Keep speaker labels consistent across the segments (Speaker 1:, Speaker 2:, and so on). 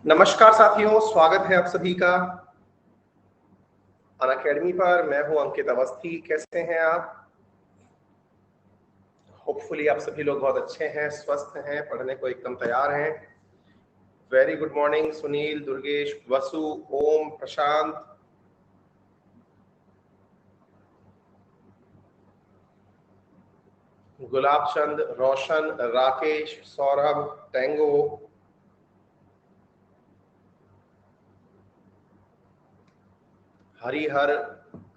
Speaker 1: नमस्कार साथियों, स्वागत है आप सभी का अनअकैडमी पर। मैं हूं अंकित अवस्थी। कैसे हैं आप? होपफुली आप सभी लोग बहुत अच्छे हैं, स्वस्थ हैं, पढ़ने को एकदम तैयार हैं। Very good morning Sunil, Durgesh, Vasu, Om, Prashant, Gulab Chand, Roshan, Rakesh, Saurabh, टेंगो, Harihar,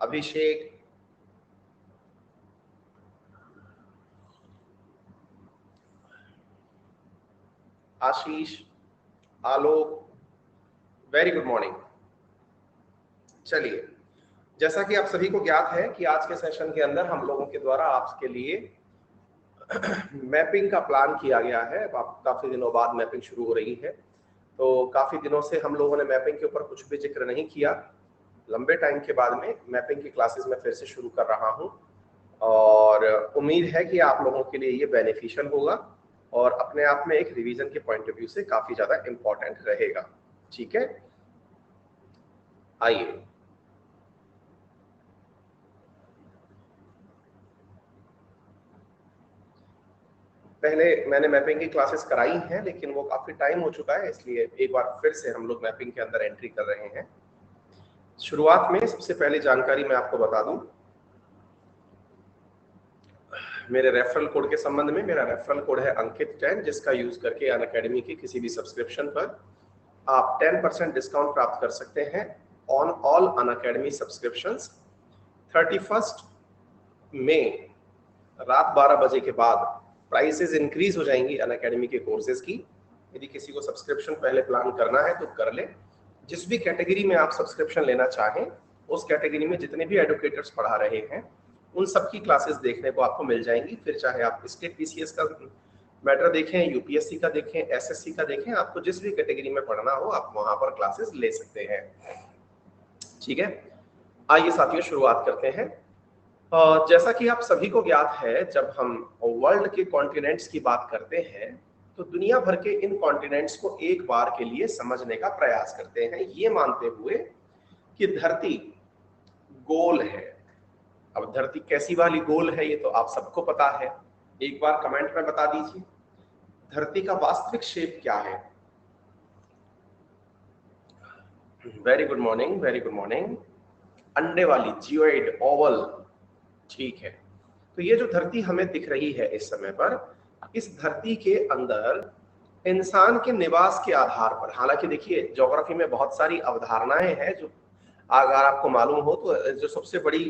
Speaker 1: Abhishek, Ashish, Alok. Very good morning. चलिए, जैसा कि आप सभी को ज्ञात है कि आज के सेशन के अंदर हम लोगों के द्वारा आपके लिए मैपिंग का प्लान किया गया है। काफी दिनों बाद मैपिंग शुरू हो रही है, तो काफी दिनों से हम लोगों ने मैपिंग के ऊपर कुछ भी जिक्र नहीं किया। लंबे टाइम के बाद में मैपिंग की क्लासेस में फिर से शुरू कर रहा हूं और उम्मीद है कि आप लोगों के लिए ये बेनिफिशियल होगा और अपने आप में एक रिवीजन के पॉइंट ऑफ व्यू से काफी ज्यादा इंपॉर्टेंट रहेगा। ठीक है, आइए। पहले मैंने मैपिंग की क्लासेस कराई हैं, लेकिन वो काफी टाइम हो चुका है, इसलिए एक बार फिर से हम लोग मैपिंग के अंदर एंट्री कर रहे हैं। शुरुआत में सबसे पहले जानकारी मैं आपको बता दूं मेरे रेफरल कोड के संबंध में। मेरा रेफरल कोड है अंकित 10, जिसका यूज करके अनअकैडमी की किसी भी सब्सक्रिप्शन पर आप 10% डिस्काउंट प्राप्त कर सकते हैं ऑन ऑल अनअकैडमी सब्सक्रिप्शंस। 31 मई रात 12 बजे के बाद प्राइसेस इंक्रीज हो जाएंगी अनअकैडमी के कोर्सेज की। यदि किसी को सब्सक्रिप्शन पहले प्लान करना है तो कर ले। जिस भी कैटेगरी में आप सब्सक्रिप्शन लेना चाहें, उस कैटेगरी में जितने भी एडुकेटर्स पढ़ा रहे हैं उन सबकी क्लासेस देखने को आपको मिल जाएंगी। फिर चाहे आप स्टेट पीसीएस का मैटर देखें, यूपीएससी का देखें, एसएससी का देखें, आपको जिस भी कैटेगरी में पढ़ना हो आप वहां पर क्लासेस ले सकते हैं। ठीक है, आइए साथियों शुरुआत करते हैं। जैसा कि आप सभी को ज्ञात है, जब हम वर्ल्ड के कॉन्टिनेंट्स की बात करते हैं तो दुनिया भर के इन कॉन्टिनेंट्स को एक बार के लिए समझने का प्रयास करते हैं, ये मानते हुए कि धरती गोल है। अब धरती कैसी वाली गोल है ये तो आप सबको पता है। एक बार कमेंट में बता दीजिए, धरती का वास्तविक शेप क्या है? Very good morning, very good morning. अंडे वाली, जियोइड, ओवल। ठीक है, तो ये जो धरती हमें दिख रही है इस समय पर, इस धरती के अंदर इंसान के निवास के आधार पर, हालांकि देखिए ज्योग्राफी में बहुत सारी अवधारणाएं हैं जो अगर आपको मालूम हो तो, जो सबसे बड़ी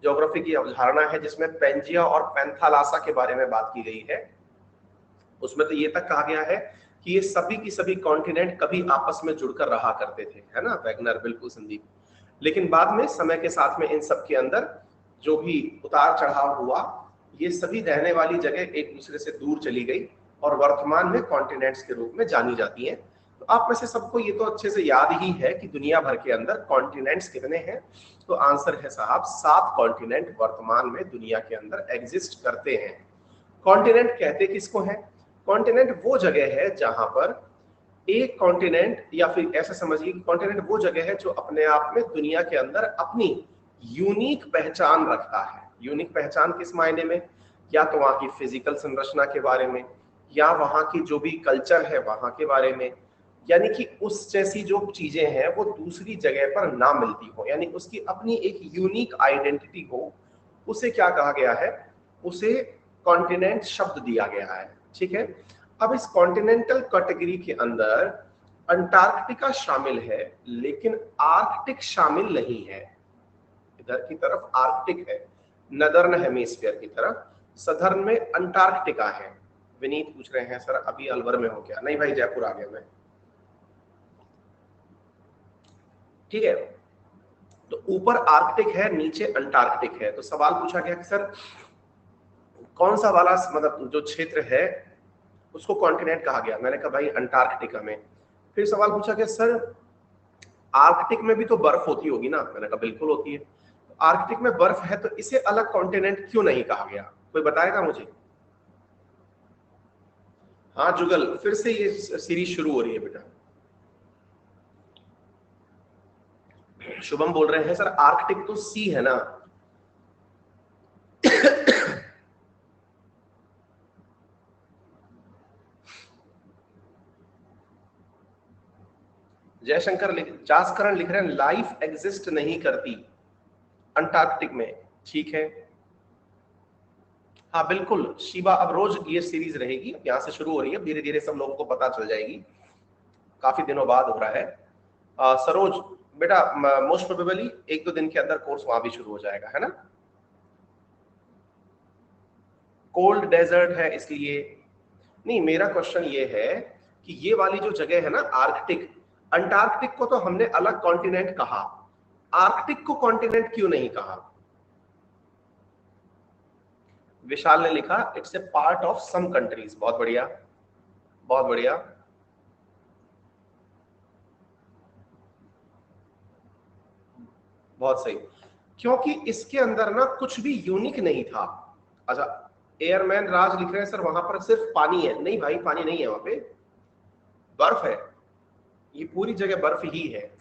Speaker 1: ज्योग्राफी की अवधारणा है जिसमें पेंजिया और पैंथालासा के बारे में बात की गई है, उसमें तो ये तक कहा गया है कि ये सभी की सभी कॉन्टिनेंट कभी आपस में जुड़कर रहा करते थे, है ना वैगनर? बिल्कुल संदीप। लेकिन बाद में समय के साथ में इन सब के अंदर जो भी उतार चढ़ाव हुआ, ये सभी रहने वाली जगह एक दूसरे से दूर चली गई और वर्तमान में कॉन्टिनेंट्स के रूप में जानी जाती हैं। तो आप में से सबको ये तो अच्छे से याद ही है कि दुनिया भर के अंदर कॉन्टिनेंट्स कितने हैं। तो आंसर है साहब 7 कॉन्टिनेंट वर्तमान में दुनिया के अंदर एग्जिस्ट करते हैं। कॉन्टिनेंट कहते किसको है? कॉन्टिनेंट वो जगह है जहां पर एक कॉन्टिनेंट, या फिर ऐसा समझिए कि कॉन्टिनेंट वो जगह है जो अपने आप में दुनिया के अंदर अपनी यूनिक पहचान रखता है। यूनिक पहचान किस मायने में? या तो वहां की फिजिकल संरचना के बारे में, या वहां की जो भी कल्चर है वहां के बारे में, यानी कि उस जैसी जो चीजें हैं वो दूसरी जगह पर ना मिलती हो, यानी उसकी अपनी एक यूनिक आइडेंटिटी हो। उसे क्या कहा गया है? उसे कॉन्टिनेंट शब्द दिया गया है। ठीक है, अब इस कॉन्टिनेंटल कैटेगरी के अंदर अंटार्कटिका शामिल है, लेकिन आर्कटिक शामिल नहीं है। इधर की तरफ आर्कटिक है, नदर्न हेमिस्फीयर की तरफ, सदर्न में अंटार्कटिका है। विनीत पूछ रहे हैं सर अभी अलवर में हो क्या? नहीं भाई, जयपुर आ गया मैं। ठीक है, तो ऊपर आर्कटिक है, नीचे अंटार्कटिक है। तो सवाल पूछा गया कि सर कौन सा वाला मतलब जो क्षेत्र है उसको कॉन्टिनेंट कहा गया? मैंने कहा भाई अंटार्कटिका में। फिर सवाल पूछा कि सर आर्कटिक में भी तो बर्फ होती होगी ना? मैंने कहा बिल्कुल होती है। आर्कटिक में बर्फ है तो इसे अलग कॉन्टिनेंट क्यों नहीं कहा गया? कोई बताएगा मुझे? हाँ जुगल, फिर से ये सीरीज शुरू हो रही है बेटा। शुभम बोल रहे हैं सर आर्कटिक तो सी है ना। जयशंकर जासकरण लिख रहे हैं लाइफ एग्जिस्ट नहीं करती अंटार्कटिक में। ठीक है, हाँ बिल्कुल शिवा, अब रोज ये सीरीज रहेगी, यहाँ से शुरू हो रही है, धीरे धीरे सब लोगों को पता चल जाएगी, काफी दिनों बाद हो रहा है। सरोज बेटा मोस्ट प्रोबेबली 1-2 दिन के अंदर कोर्स वहां भी शुरू हो जाएगा, है ना। कोल्ड डेजर्ट है इसलिए नहीं। मेरा क्वेश्चन ये है कि ये वाली जो जगह है ना आर्कटिक, अंटार्कटिक को तो हमने अलग कॉन्टिनेंट कहा, आर्कटिक को कॉन्टिनेंट क्यों नहीं कहा। विशाल ने लिखा it's a part of some countries. बहुत बढ़िया, बहुत बढ़िया। बहुत सही, क्योंकि इसके अंदर ना कुछ भी यूनिक नहीं था। अच्छा, एयरमैन राज लिख रहे हैं सर वहां पर सिर्फ पानी है। नहीं भाई, पानी नहीं है, वहां पे बर्फ है, ये पूरी जगह बर्फ ही है।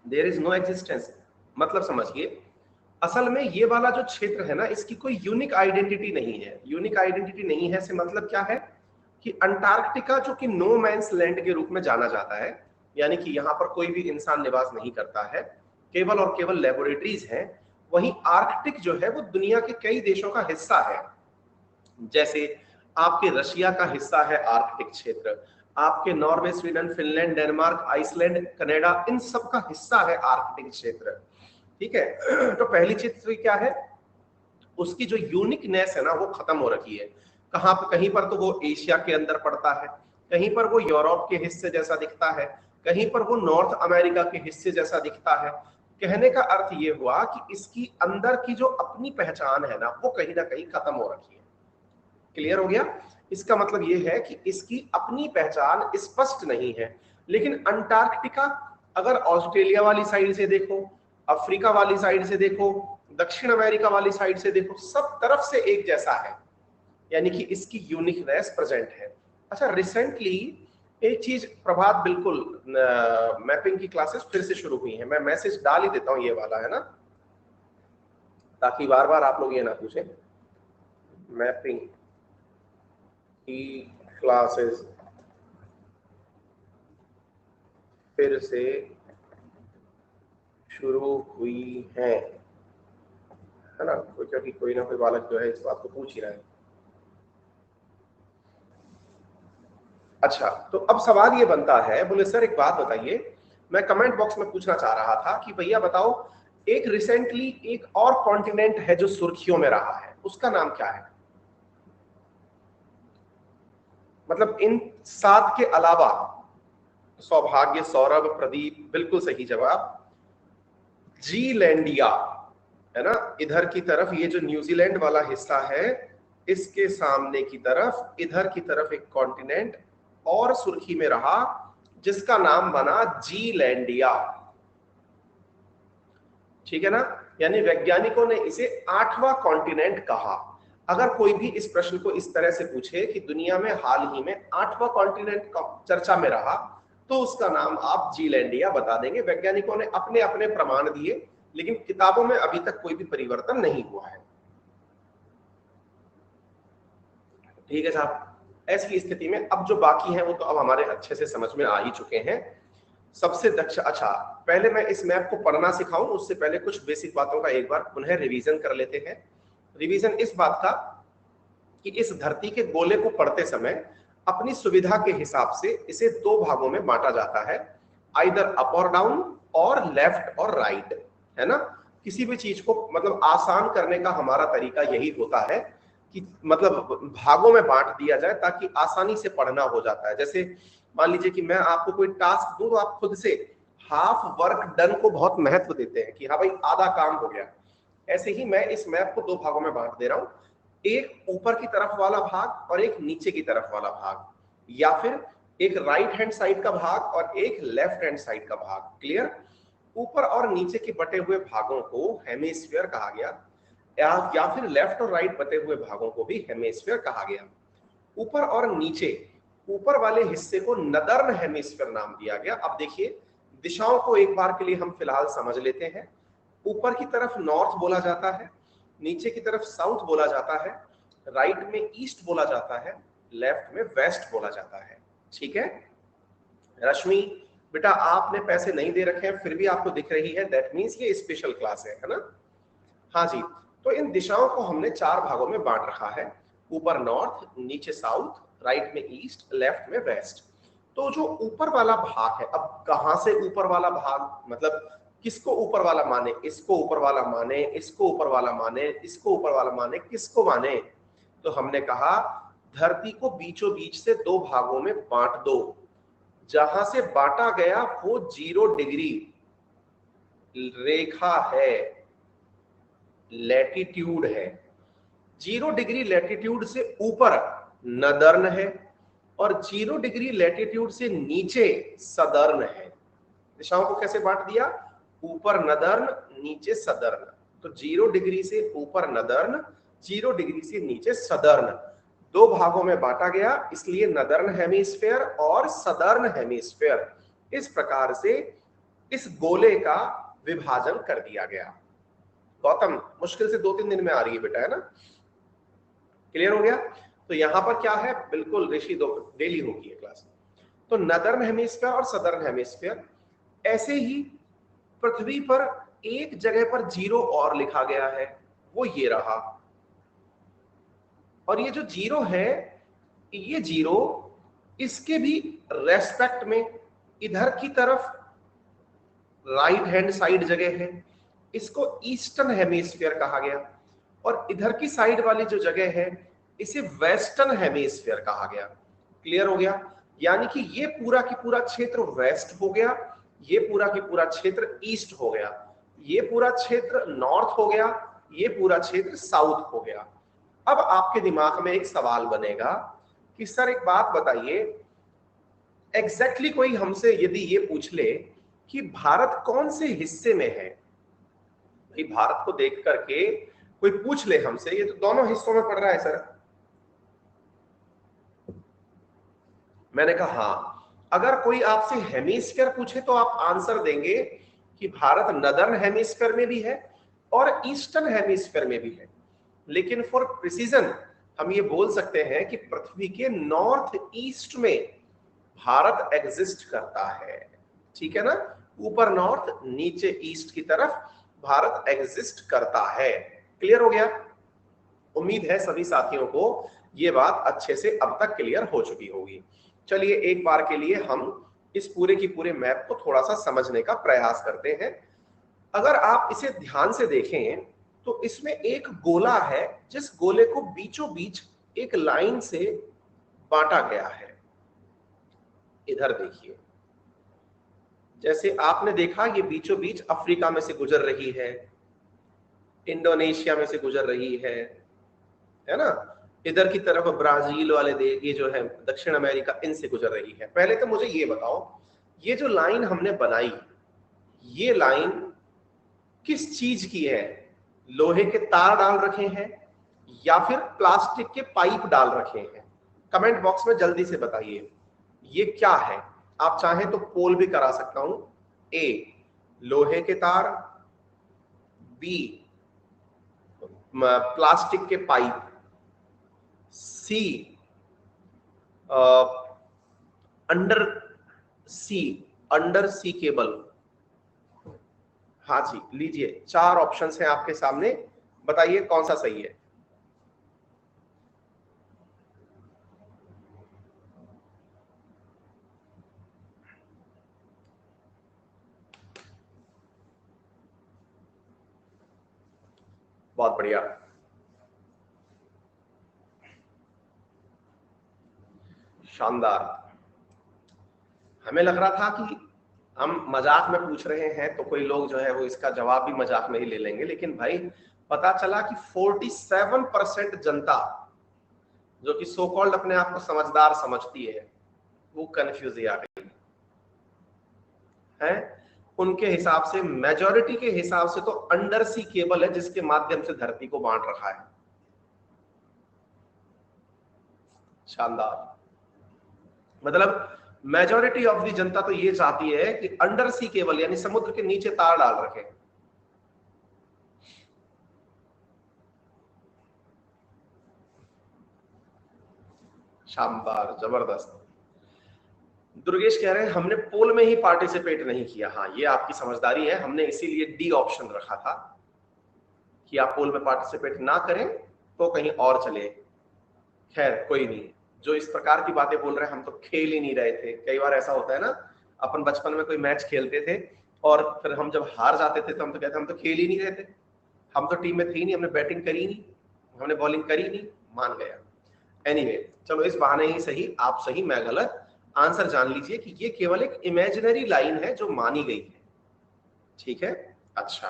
Speaker 1: देयर इज नो एग्जिस्टेंस, मतलब समझिए असल में ये वाला जो क्षेत्र है ना इसकी कोई यूनिक आइडेंटिटी नहीं है। यूनिक आइडेंटिटी नहीं है से मतलब क्या है कि अंटार्कटिका जो कि नो मैंस लैंड के रूप में जाना जाता है, यानी कि यहाँ पर कोई भी इंसान निवास नहीं करता है, केवल और केवल लेबोरेटरीज हैं। वहीं आर्कटिक जो है वो दुनिया के कई देशों का हिस्सा है। जैसे आपके रशिया का हिस्सा है आर्कटिक क्षेत्र, आपके Norway, Sweden, Finland, Denmark, Iceland, Canada, इन सब का हिस्सा है आर्कटिक क्षेत्र। ठीक है, तो पहली चीज तो क्या है, उसकी जो यूनिकनेस है ना वो खत्म हो रखी है। कहां पर, कहीं पर तो वो एशिया के अंदर पड़ता है, कहीं पर वो यूरोप के हिस्से जैसा दिखता है, कहीं पर वो नॉर्थ अमेरिका के हिस्से जैसा दिखता है। कहने का अर्थ ये हुआ कि इसकी अंदर की जो अपनी पहचान है ना वो कहीं ना कहीं खत्म हो रखी है। क्लियर हो गया। इसका मतलब ये है कि इसकी अपनी पहचान स्पष्ट नहीं है। लेकिन अंटार्कटिका अगर ऑस्ट्रेलिया वाली साइड से देखो, अफ्रीका वाली साइड से देखो, दक्षिण अमेरिका वाली साइड से देखो, सब तरफ से एक जैसा है, यानी कि इसकी यूनिकनेस प्रेजेंट है। अच्छा, रिसेंटली एक चीज प्रभात, बिल्कुल मैपिंग की क्लासेस फिर से शुरू हुई हैं, मैं मैसेज डाल ही देता हूं ये वाला, है ना, ताकि बार बार आप लोग ये ना पूछें। मैपिंग की क्लासेस फिर से शुरू हुई है ना, क्योंकि कोई ना कोई बालक जो है इस बात को पूछ ही रहा है। अच्छा, तो अब सवाल ये बनता है, बोले सर एक बात बताइए, मैं कमेंट बॉक्स में पूछना चाह रहा था कि भैया बताओ, एक रिसेंटली एक और कॉन्टिनेंट है जो सुर्खियों में रहा है, उसका नाम क्या है। मतलब इन 7 के अलावा, सौभाग्य, सौरभ, प्रदीप, बिल्कुल सही जवाब, जीलैंडिया, है ना। इधर की तरफ ये जो न्यूजीलैंड वाला हिस्सा है, इसके सामने की तरफ, इधर की तरफ एक कॉन्टिनेंट और सुर्खी में रहा जिसका नाम बना जीलैंडिया। ठीक है ना, यानी वैज्ञानिकों ने इसे 8वां कॉन्टिनेंट कहा। अगर कोई भी इस प्रश्न को इस तरह से पूछे कि दुनिया में हाल ही में 8वां कॉन्टिनेंट चर्चा में रहा, तो उसका नाम आप जीलैंडिया बता देंगे। वैज्ञानिकों ने अपने अपने प्रमाण दिए, लेकिन किताबों में अभी तक कोई भी परिवर्तन नहीं हुआ है। ठीक है साहब, ऐसी स्थिति में अब जो बाकी है वो तो अब हमारे अच्छे से समझ में आ ही चुके हैं। सबसे दक्ष, अच्छा पहले मैं इस मैप को पढ़ना सिखाऊं उससे पहले कुछ बेसिक बातों का एक बार पुनः रिवीजन कर लेते हैं। रिवीजन इस बात का कि इस धरती के गोले को पढ़ते समय अपनी सुविधा के हिसाब से इसे 2 भागों में बांटा जाता है, आइदर अप और डाउन और लेफ्ट और राइट, है ना। किसी भी चीज को मतलब आसान करने का हमारा तरीका यही होता है कि मतलब भागों में बांट दिया जाए ताकि आसानी से पढ़ना हो जाता है। जैसे मान लीजिए कि मैं आपको कोई टास्क दूं तो आप खुद से हाफ वर्क डन को बहुत महत्व देते हैं कि हाँ भाई आधा काम हो गया। ऐसे ही मैं इस मैप को 2 भागों में बांट दे रहा हूं, एक ऊपर की तरफ वाला भाग और एक नीचे की तरफ वाला भाग, या फिर एक राइट हैंड साइड का भाग और एक लेफ्ट हैंड साइड का भाग। क्लियर। ऊपर और नीचे के बटे हुए भागों को हेमिस्फीयर कहा गया, या फिर लेफ्ट और राइट बटे हुए भागों को भी हेमिस्फीयर कहा गया। ऊपर और नीचे ऊपर वाले हिस्से को नदर्न हेमिस्फीयर नाम दिया गया। अब देखिए दिशाओं को एक बार के लिए हम फिलहाल समझ लेते हैं। ऊपर की तरफ नॉर्थ बोला जाता है, नीचे की तरफ साउथ बोला जाता है, राइट में ईस्ट बोला जाता है, लेफ्ट में वेस्ट बोला जाता है। ठीक है रश्मि बेटा, आपने पैसे नहीं दे रखे हैं फिर भी आपको दिख रही है, दैट मीन्स ये स्पेशल क्लास है ना। हाँ जी, तो इन दिशाओं को हमने 4 भागों में बांट रखा है, ऊपर नॉर्थ, नीचे साउथ, राइट में ईस्ट, लेफ्ट में वेस्ट। तो जो ऊपर वाला भाग है, अब कहां से ऊपर वाला भाग, मतलब किसको ऊपर वाला माने, इसको ऊपर वाला माने, इसको ऊपर वाला माने, इसको ऊपर वाला माने, किसको माने? तो हमने कहा धरती को बीचों बीच से 2 भागों में बांट दो। जहां से बांटा गया वो 0 डिग्री रेखा है, लैटिट्यूड है। 0 डिग्री लैटिट्यूड से ऊपर नदर्न है और 0 डिग्री लैटिट्यूड से नीचे सदर्न है। दिशाओं को कैसे बांट दिया? ऊपर नदर्न, नीचे सदर्न। तो 0 डिग्री से ऊपर नदर्न, 0 डिग्री से नीचे सदर्न, 2 भागों में बांटा गया, इसलिए नदर्न हेमिस्फीयर और सदर्न हेमिस्फीयर। इस प्रकार से इस गोले का विभाजन कर दिया गया। गौतम मुश्किल से 2-3 दिन में आ रही है बेटा, है ना? क्लियर हो गया? तो यहां पर क्या है, बिल्कुल ऋषि डेली होगी है क्लास। तो नदर्न हेमिस्फीयर और सदर्न हेमिस्फीयर। ऐसे ही पृथ्वी पर एक जगह पर 0 और लिखा गया है, वो ये रहा। और ये जो 0 है, ये 0 इसके भी रेस्पेक्ट में इधर की तरफ राइट हैंड साइड जगह है, इसको ईस्टर्न हेमिस्फीयर कहा गया। और इधर की साइड वाली जो जगह है, इसे वेस्टर्न हेमिस्फीयर कहा गया। क्लियर हो गया? यानी कि ये पूरा की पूरा क्षेत्र वेस्ट हो गया, ये पूरा की पूरा क्षेत्र ईस्ट हो गया, ये पूरा क्षेत्र नॉर्थ हो गया, ये पूरा क्षेत्र साउथ हो गया। अब आपके दिमाग में एक सवाल बनेगा कि सर एक बात बताइए, एग्जैक्टली कोई हमसे यदि ये पूछ ले कि भारत कौन से हिस्से में है, भाई भारत को देख करके कोई पूछ ले हमसे, ये तो दोनों हिस्सों में पड़ रहा है सर। मैंने कहा हाँ, अगर कोई आपसे हेमिस्फीयर पूछे तो आप आंसर देंगे कि भारत नदर्न हेमिस्फीयर में भी है और ईस्टर्न हेमिस्फीयर में भी है। लेकिन फॉर प्रिसीजन हम ये बोल सकते हैं कि पृथ्वी के नॉर्थ ईस्ट में भारत एग्जिस्ट करता है। ठीक है ना? ऊपर नॉर्थ, नीचे ईस्ट की तरफ भारत एग्जिस्ट करता है। क्लियर हो गया? उम्मीद है सभी साथियों को ये बात अच्छे से अब तक क्लियर हो चुकी होगी। चलिए एक बार के लिए हम इस पूरे की पूरे मैप को थोड़ा सा समझने का प्रयास करते हैं। अगर आप इसे ध्यान से देखें तो इसमें एक गोला है, जिस गोले को बीचों बीच एक लाइन से बांटा गया है। इधर देखिए, जैसे आपने देखा ये बीचों बीच अफ्रीका में से गुजर रही है, इंडोनेशिया में से गुजर रही है ना? इधर की तरफ ब्राजील वाले देश, ये जो है दक्षिण अमेरिका, इनसे गुजर रही है। पहले तो मुझे ये बताओ, ये जो लाइन हमने बनाई, ये लाइन किस चीज की है? लोहे के तार डाल रखे हैं या फिर प्लास्टिक के पाइप डाल रखे हैं? कमेंट बॉक्स में जल्दी से बताइए ये क्या है। आप चाहें तो पोल भी करा सकता हूं। ए लोहे के तार, बी प्लास्टिक के पाइप, सी अंडर सी केबल। हाँ जी, लीजिए 4 ऑप्शंस हैं आपके सामने, बताइए कौन सा सही है। बहुत बढ़िया, शानदार। हमें लग रहा था कि हम मजाक में पूछ रहे हैं तो कोई लोग जो है वो इसका जवाब भी मजाक में ही ले लेंगे, लेकिन भाई पता चला कि 47% जनता जो कि सो कॉल्ड अपने आप को समझदार समझती है, वो कंफ्यूज आ गई है। उनके हिसाब से, मेजॉरिटी के हिसाब से तो अंडर सी केबल है जिसके माध्यम से धरती को बांट रखा है। शानदार। मतलब मेजॉरिटी ऑफ दी जनता तो ये चाहती है कि अंडर सी केबल यानी समुद्र के नीचे तार डाल रखे। शानदार, जबरदस्त। दुर्गेश कह रहे हैं हमने पोल में ही पार्टिसिपेट नहीं किया। हाँ, ये आपकी समझदारी है, हमने इसीलिए डी ऑप्शन रखा था कि आप पोल में पार्टिसिपेट ना करें तो कहीं और चले। खैर कोई नहीं, जो इस प्रकार की बातें बोल रहे हैं, हम तो खेल ही नहीं रहे थे। कई बार ऐसा होता है ना, अपन बचपन में कोई मैच खेलते थे और फिर हम जब हार जाते थे तो हम तो कहते हम तो खेल ही नहीं रहे थे, हम तो टीम में थे ही नहीं, हमने बैटिंग करी नहीं, हमने बॉलिंग करी नहीं, मान गया। एनीवे, चलो इस बहाने ही सही, आप सही मैं गलत, आंसर जान लीजिए कि ये केवल एक इमेजिनरी लाइन है जो मानी गई है। ठीक है, अच्छा,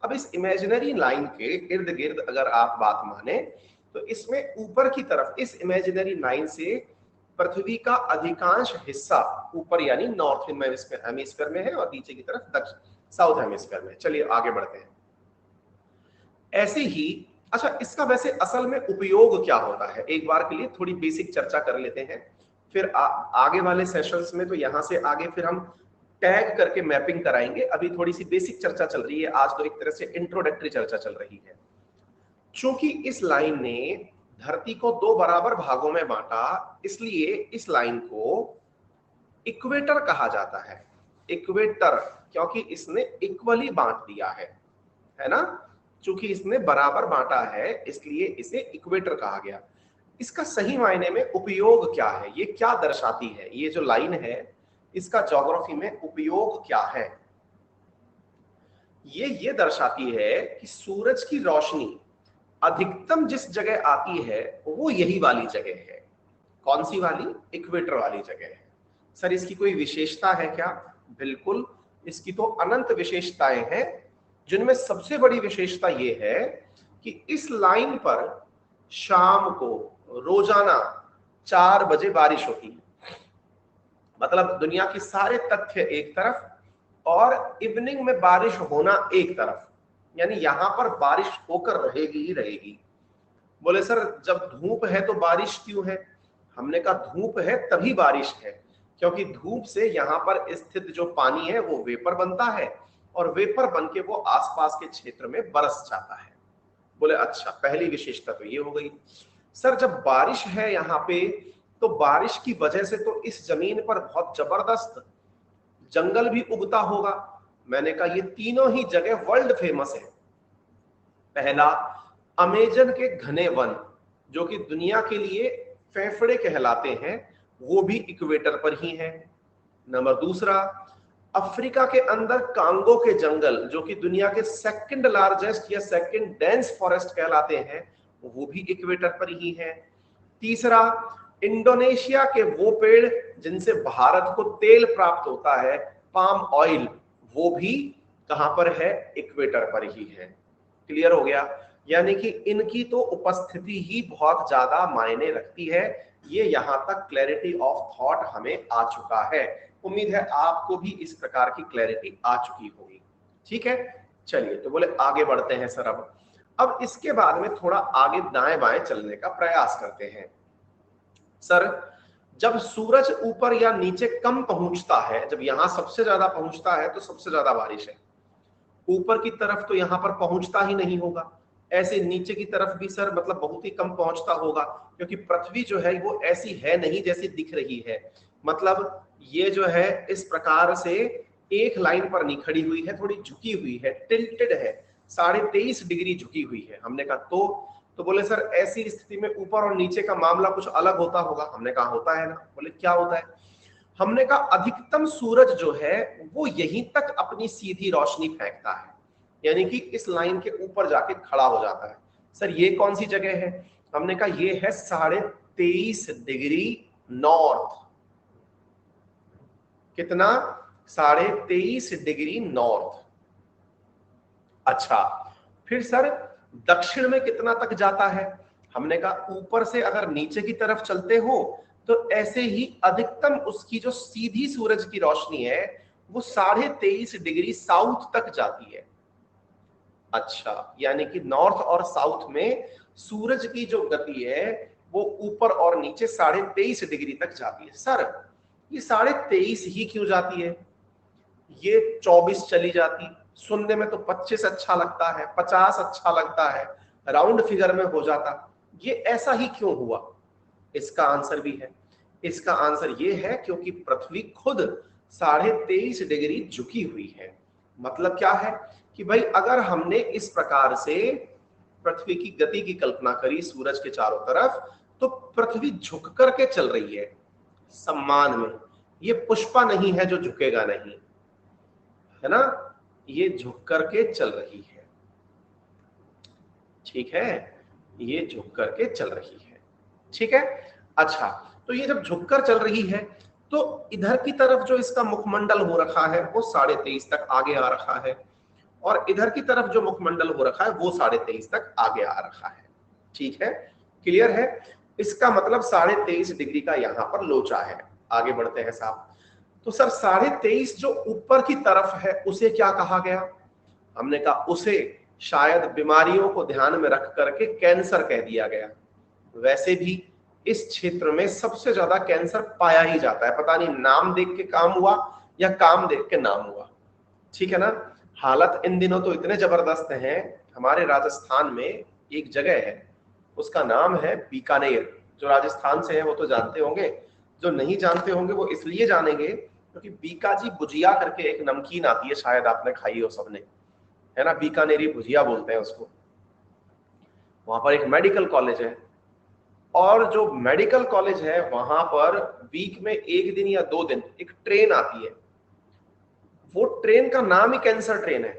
Speaker 1: अब इस इमेजिनरी लाइन के इर्द गिर्द अगर आप बात माने तो इसमें ऊपर की तरफ इस इमेजिनरी लाइन से पृथ्वी का अधिकांश हिस्सा ऊपर यानी नॉर्थ हेमिस्फीयर में है और नीचे की तरफ दक्षिण साउथ हेमिस्फीयर में। चलिए आगे बढ़ते हैं। ऐसे ही, अच्छा, इसका वैसे असल में उपयोग क्या होता है, एक बार के लिए थोड़ी बेसिक चर्चा कर लेते हैं, फिर आगे वाले सेशंस में तो यहां से आगे फिर हम टैग करके मैपिंग कराएंगे। अभी थोड़ी सी बेसिक चर्चा चल रही है, आज तो एक तरह से इंट्रोडक्टरी चर्चा चल रही है। चूंकि इस लाइन ने धरती को दो बराबर भागों में बांटा, इसलिए इस लाइन को इक्वेटर कहा जाता है। इक्वेटर, क्योंकि इसने इक्वली बांट दिया है ना, चूंकि इसने बराबर बांटा है इसलिए इसे इक्वेटर कहा गया। इसका सही मायने में उपयोग क्या है, ये क्या दर्शाती है, ये जो लाइन है इसका ज्योग्राफी में उपयोग क्या है? ये दर्शाती है कि सूरज की रोशनी अधिकतम जिस जगह आती है वो यही वाली जगह है। कौन सी वाली? इक्वेटर वाली जगह है। सर इसकी कोई विशेषता है क्या? बिल्कुल, इसकी तो अनंत विशेषताएं हैं, जिनमें सबसे बड़ी विशेषता ये है कि इस लाइन पर शाम को रोजाना 4 बजे बारिश होती है। मतलब दुनिया के सारे तथ्य एक तरफ और इवनिंग में बारिश होना एक तरफ, यानी यहां पर बारिश होकर रहेगी ही रहेगी। बोले सर जब धूप है तो बारिश क्यों है? हमने कहा धूप है तभी बारिश है, क्योंकि धूप से यहाँ पर स्थित जो पानी है वो वेपर बनता है और वेपर बन के वो आसपास के क्षेत्र में बरस जाता है। बोले अच्छा, पहली विशेषता तो ये हो गई। सर जब बारिश है यहाँ पे तो बारिश की वजह से तो इस जमीन पर बहुत जबरदस्त जंगल भी उगता होगा। मैंने कहा ये तीनों ही जगह वर्ल्ड फेमस है। पहला, अमेजन के घने वन जो कि दुनिया के लिए फेफड़े कहलाते हैं, वो भी इक्वेटर पर ही है। नंबर दूसरा, अफ्रीका के अंदर कांगो के जंगल जो कि दुनिया के सेकंड लार्जेस्ट या सेकंड डेंस फॉरेस्ट कहलाते हैं, वो भी इक्वेटर पर ही है। तीसरा, इंडोनेशिया के वो पेड़ जिनसे भारत को तेल प्राप्त होता है, पाम ऑयल, वो भी कहां पर है? इक्वेटर पर ही है। क्लियर हो गया? यानी कि इनकी तो उपस्थिति ही बहुत ज्यादा मायने रखती है। ये यहां तक क्लैरिटी ऑफ थॉट हमें आ चुका है। उम्मीद है आपको भी इस प्रकार की क्लैरिटी आ चुकी होगी। ठीक है, चलिए तो बोले आगे बढ़ते हैं सर। अब इसके बाद में थोड़ा आगे दाएं बाएं चलने का प्रयास करते हैं। सर जब सूरज ऊपर या नीचे कम पहुंचता है, जब यहां सबसे ज्यादा पहुंचता है तो सबसे ज्यादा बारिश है, ऊपर की तरफ तो यहां पर पहुंचता ही नहीं होगा, ऐसे नीचे की तरफ भी सर मतलब बहुत ही कम पहुंचता होगा, क्योंकि पृथ्वी जो है वो ऐसी है नहीं जैसी दिख रही है। मतलब ये जो है इस प्रकार से एक लाइन पर नहीं खड़ी हुई है, थोड़ी झुकी हुई है, टिल्टेड है, 23.5 डिग्री झुकी हुई है। हमने कहा तो बोले सर ऐसी स्थिति में ऊपर और नीचे का मामला कुछ अलग होता होगा। हमने कहा होता है ना। बोले क्या होता है? हमने कहा अधिकतम सूरज जो है वो यहीं तक अपनी सीधी रोशनी फेंकता है, यानी कि इस लाइन के ऊपर जाके खड़ा हो जाता है। सर ये कौन सी जगह है? हमने कहा ये है 23.5 डिग्री नॉर्थ। कितना? 23.5 डिग्री नॉर्थ। अच्छा, फिर सर दक्षिण में कितना तक जाता है? हमने कहा ऊपर से अगर नीचे की तरफ चलते हो तो ऐसे ही अधिकतम उसकी जो सीधी सूरज की रोशनी है वो 23.5 डिग्री साउथ तक जाती है। अच्छा, यानी कि नॉर्थ और साउथ में सूरज की जो गति है वो ऊपर और नीचे 23.5 डिग्री तक जाती है। सर ये 23.5 ही क्यों जाती है, ये 24 चली जाती, सुनने में तो 25 अच्छा लगता है, 50 अच्छा लगता है, राउंड फिगर में हो जाता, ये ऐसा ही क्यों हुआ? इसका आंसर भी है। इसका आंसर ये है क्योंकि पृथ्वी खुद 23.5 डिग्री झुकी हुई है। मतलब क्या है कि भाई अगर हमने इस प्रकार से पृथ्वी की गति की कल्पना करी सूरज के चारों तरफ, तो पृथ्वी झुक करके चल रही है सम्मान में। ये पुष्पा नहीं है जो झुकेगा नहीं, है ना, ये झुक करके चल रही है। ठीक है, ये झुक करके चल रही है। ठीक है, अच्छा, तो ये जब झुककर चल रही है तो इधर की तरफ जो इसका मुखमंडल हो रखा है वो 23.5 तक आगे आ रखा है, और इधर की तरफ जो मुखमंडल हो रखा है वो 23.5 तक आगे आ रखा है। ठीक है, क्लियर है? इसका मतलब 23.5 डिग्री का यहां पर लोचा है। आगे बढ़ते हैं साहब। तो सर 23.5 जो ऊपर की तरफ है उसे क्या कहा गया? हमने कहा उसे शायद बीमारियों को ध्यान में रख करके कैंसर कह दिया गया। वैसे भी इस क्षेत्र में सबसे ज्यादा कैंसर पाया ही जाता है, पता नहीं नाम देख के काम हुआ या काम देख के नाम हुआ। ठीक है ना? हालत इन दिनों तो इतने जबरदस्त हैं। हमारे राजस्थान में एक जगह है, उसका नाम है बीकानेर। जो राजस्थान से है वो तो जानते होंगे, जो नहीं जानते होंगे वो इसलिए जानेंगे क्योंकि बीकाजी भुजिया करके एक नमकीन आती है, शायद आपने खाई हो सबने, है ना, बीकानेरी भुजिया बोलते हैं उसको। वहां पर एक मेडिकल कॉलेज है, और जो मेडिकल कॉलेज है वहां पर वीक में 1 दिन या 2 दिन एक ट्रेन आती है। वो ट्रेन का नाम ही कैंसर ट्रेन है।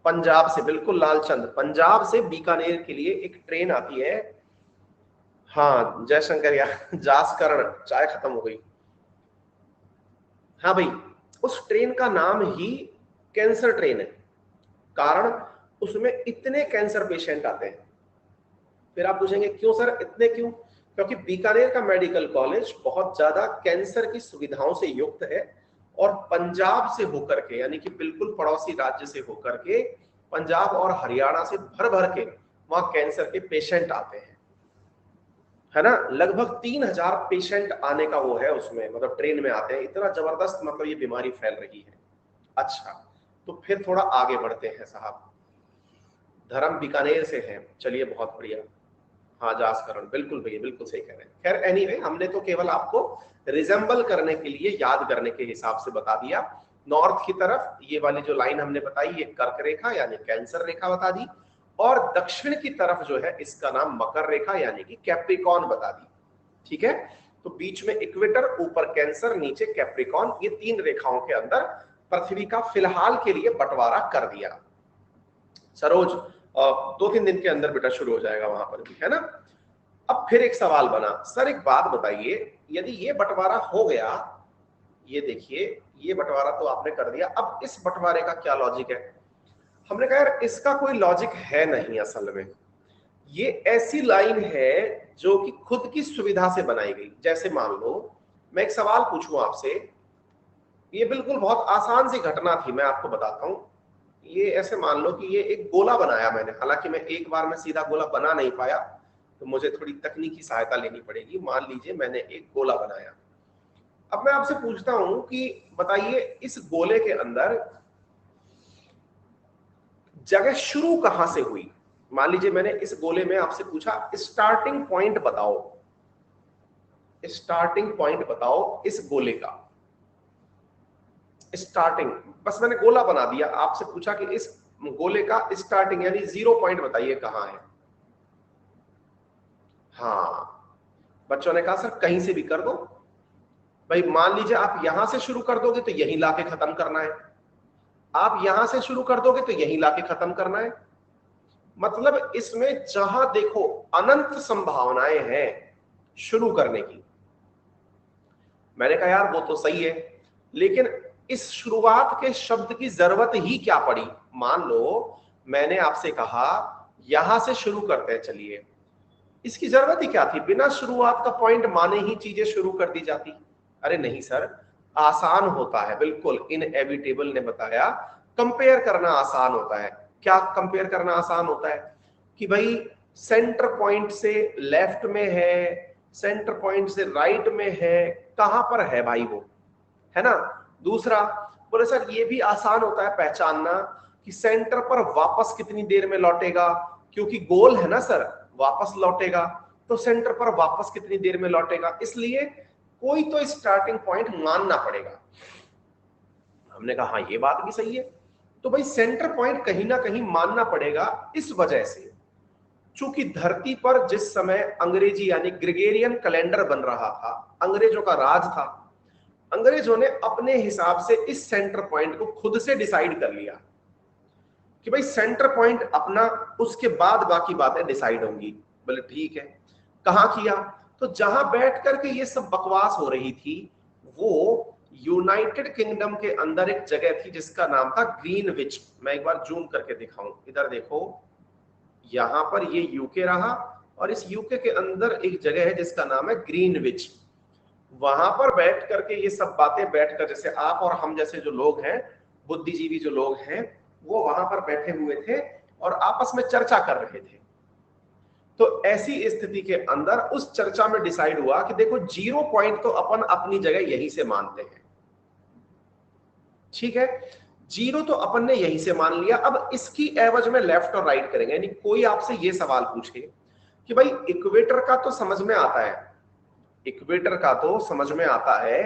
Speaker 1: पंजाब से, बिल्कुल लालचंद, पंजाब से बीकानेर के लिए एक ट्रेन आती है। हाँ जयशंकर यार, जासकरण, चाय खत्म हो गई। हाँ भाई, उस ट्रेन का नाम ही कैंसर ट्रेन है, कारण उसमें इतने कैंसर पेशेंट आते हैं। फिर आप पूछेंगे क्यों सर, इतने क्यों? क्योंकि बीकानेर का मेडिकल कॉलेज बहुत ज्यादा कैंसर की सुविधाओं से युक्त है, और पंजाब से होकर के, यानी कि बिल्कुल पड़ोसी राज्य से होकर के, पंजाब और हरियाणा से भर भर के वहां कैंसर के पेशेंट आते हैं, है ना। लगभग 3000 पेशेंट आने का वो है उसमें, मतलब ट्रेन में आते हैं। इतना जबरदस्त मतलब ये बीमारी फैल रही है। अच्छा, तो फिर थोड़ा आगे बढ़ते हैं साहब। धर्म बीकानेर से है, चलिए बहुत बढ़िया। हाँ जासकरण, बिल्कुल भैया, बिल्कुल सही कह रहे हैं। खैर एनीवे, हमने तो केवल आपको रिजेंबल करने के लिए, याद करने के हिसाब से बता दिया। नॉर्थ की तरफ ये वाली जो लाइन हमने बताई, ये कर्क रेखा यानी कैंसर रेखा बता दी, और दक्षिण की तरफ जो है इसका नाम मकर रेखा यानी कि कैप्रिकॉन बता दी। ठीक है, तो बीच में इक्वेटर, ऊपर कैंसर, नीचे कैप्रिकॉन, ये 3 रेखाओं के अंदर पृथ्वी का फिलहाल के लिए बंटवारा कर दिया। सरोज 2-3 दिन के अंदर बेटा शुरू हो जाएगा वहां पर भी, है ना। अब फिर एक सवाल बना, सर एक बात बताइए, यदि ये बंटवारा हो गया, ये देखिए ये बंटवारा तो आपने कर दिया, अब इस बंटवारे का क्या लॉजिक है? हमने कहा यार इसका कोई लॉजिक है नहीं असल में। ये ऐसी लाइन है जो कि खुद की सुविधा से बनाई गई। जैसे मान लो मैं एक सवाल पूछूं आपसे, ये बिल्कुल बहुत आसान सी घटना थी, मैं आपको बताता हूं। ये ऐसे मान लो कि ये एक गोला बनाया मैंने, हालांकि मैं एक बार में सीधा गोला बना नहीं पाया, तो मुझे थोड़ी तकनीकी सहायता लेनी पड़ेगी। मान लीजिए मैंने एक गोला बनाया। अब मैं आपसे पूछता हूं कि बताइए इस गोले के अंदर जगह शुरू कहां से हुई? मान लीजिए मैंने इस गोले में आपसे पूछा स्टार्टिंग पॉइंट बताओ, स्टार्टिंग पॉइंट बताओ इस गोले का, स्टार्टिंग। बस मैंने गोला बना दिया, आपसे पूछा कि इस गोले का स्टार्टिंग यानी 0 पॉइंट बताइए कहां है। हाँ, बच्चों ने कहा सर कहीं से भी कर दो। भाई मान लीजिए आप यहां से शुरू कर दोगे तो यहीं लाके खत्म करना है, आप यहां से शुरू कर दोगे तो यहीं लाके खत्म करना है। मतलब इसमें जहां देखो अनंत संभावनाएं हैं शुरू करने की। मैंने कहा यार वो तो सही है, लेकिन इस शुरुआत के शब्द की जरूरत ही क्या पड़ी? मान लो मैंने आपसे कहा यहां से शुरू करते हैं, चलिए, इसकी जरूरत ही क्या थी? बिना शुरुआत का पॉइंट माने ही चीजें शुरू कर दी जाती। अरे नहीं सर, आसान होता है, बिल्कुल इनएविटेबल ने बताया कंपेयर करना आसान होता है। क्या कंपेयर करना आसान होता है? कि भाई सेंटर पॉइंट से लेफ्ट में है, सेंटर पॉइंट से राइट में है, कहां पर है भाई वो, है ना। दूसरा बोले सर ये भी आसान होता है पहचानना कि सेंटर पर वापस कितनी देर में लौटेगा, क्योंकि गोल है ना सर, वापस लौटेगा, तो सेंटर पर वापस कितनी देर में लौटेगा, इसलिए कोई तो स्टार्टिंग पॉइंट मानना पड़ेगा। हमने कहा हाँ ये बात भी सही है, तो भाई सेंटर पॉइंट कहीं ना कहीं मानना पड़ेगा। इस वजह से चूंकि धरती पर जिस समय अंग्रेजी यानी ग्रेगोरियन कैलेंडर बन रहा था, अंग्रेजों का राज था, अंग्रेजों ने अपने हिसाब से इस सेंटर पॉइंट को खुद से डिसाइड कर लिया कि भाई सेंटर पॉइंट अपना, उसके बाद बाकी बातें डिसाइड होंगी। बोले ठीक है। कहां किया, तो जहां बैठ करके ये सब बकवास हो रही थी वो यूनाइटेड किंगडम के अंदर एक जगह थी जिसका नाम था ग्रीनविच। मैं एक बार जूम करके दिखाऊं, इधर देखो, यहां पर ये यूके रहा और इस यूके के अंदर एक जगह है जिसका नाम है ग्रीनविच। वहां पर बैठ करके ये सब बातें बैठकर, जैसे आप और हम जैसे जो लोग हैं, बुद्धिजीवी जो लोग हैं, वो वहां पर बैठे हुए थे और आपस में चर्चा कर रहे थे। तो ऐसी स्थिति के अंदर उस चर्चा में डिसाइड हुआ कि देखो जीरो पॉइंट तो अपन अपनी जगह यहीं से मानते हैं, ठीक है, जीरो तो अपन ने यहीं से मान लिया। अब इसकी एवज में लेफ्ट और राइट करेंगे, यानी कोई आपसे ये सवाल पूछे कि भाई इक्वेटर का तो समझ में आता है, इक्वेटर का तो समझ में आता है